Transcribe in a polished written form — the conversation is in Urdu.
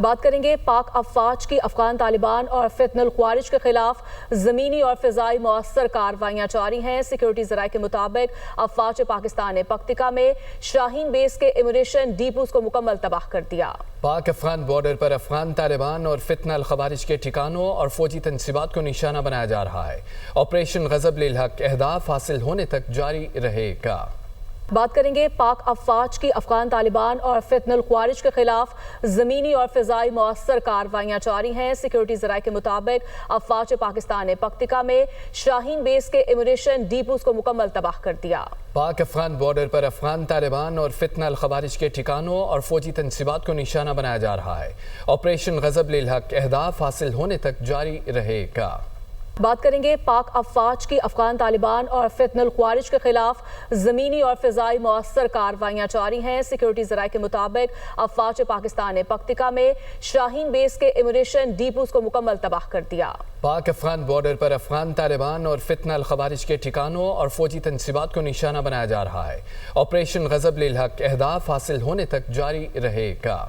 بات کریں گے پاک افواج کی افغان طالبان اور فتنہ الخوارج کے خلاف زمینی اور فضائی مؤثر کارروائیاں جاری ہیں۔ سیکیورٹی ذرائع کے مطابق افواج پاکستان نے پکتیکا میں شاہین بیس کے ایمونیشن ڈیپوز کو مکمل تباہ کر دیا۔ پاک افغان بارڈر پر افغان طالبان اور فتنہ الخوارج کے ٹھکانوں اور فوجی تنصیبات کو نشانہ بنایا جا رہا ہے۔ آپریشن غضب للحق اہداف حاصل ہونے تک جاری رہے گا۔ بات کریں گے پاک افواج کی افغان طالبان اور فتنہ الخوارج کے خلاف زمینی اور فضائی مؤثر کارروائیاں جاری ہیں۔ سیکیورٹی ذرائع کے مطابق افواج پاکستان نے پکتیکا میں شاہین بیس کے ایمونیشن ڈیپوز کو مکمل تباہ کر دیا۔ پاک افغان بارڈر پر افغان طالبان اور فتنہ الخوارج کے ٹھکانوں اور فوجی تنصیبات کو نشانہ بنایا جا رہا ہے۔ آپریشن غضب للحق اہداف حاصل ہونے تک جاری رہے گا۔ بات کریں گے پاک افواج کی افغان طالبان اور فتنہ الخوارج کے خلاف زمینی اور فضائی مؤثر کارروائیاں جاری ہیں۔ سیکیورٹی ذرائع کے مطابق افواج پاکستان نے پکتیکا میں شاہین بیس کے ایمونیشن ڈیپوز کو مکمل تباہ کر دیا۔ پاک افغان بارڈر پر افغان طالبان اور فتنہ الخوارج کے ٹھکانوں اور فوجی تنصیبات کو نشانہ بنایا جا رہا ہے۔ آپریشن غضب للحق اہداف حاصل ہونے تک جاری رہے گا۔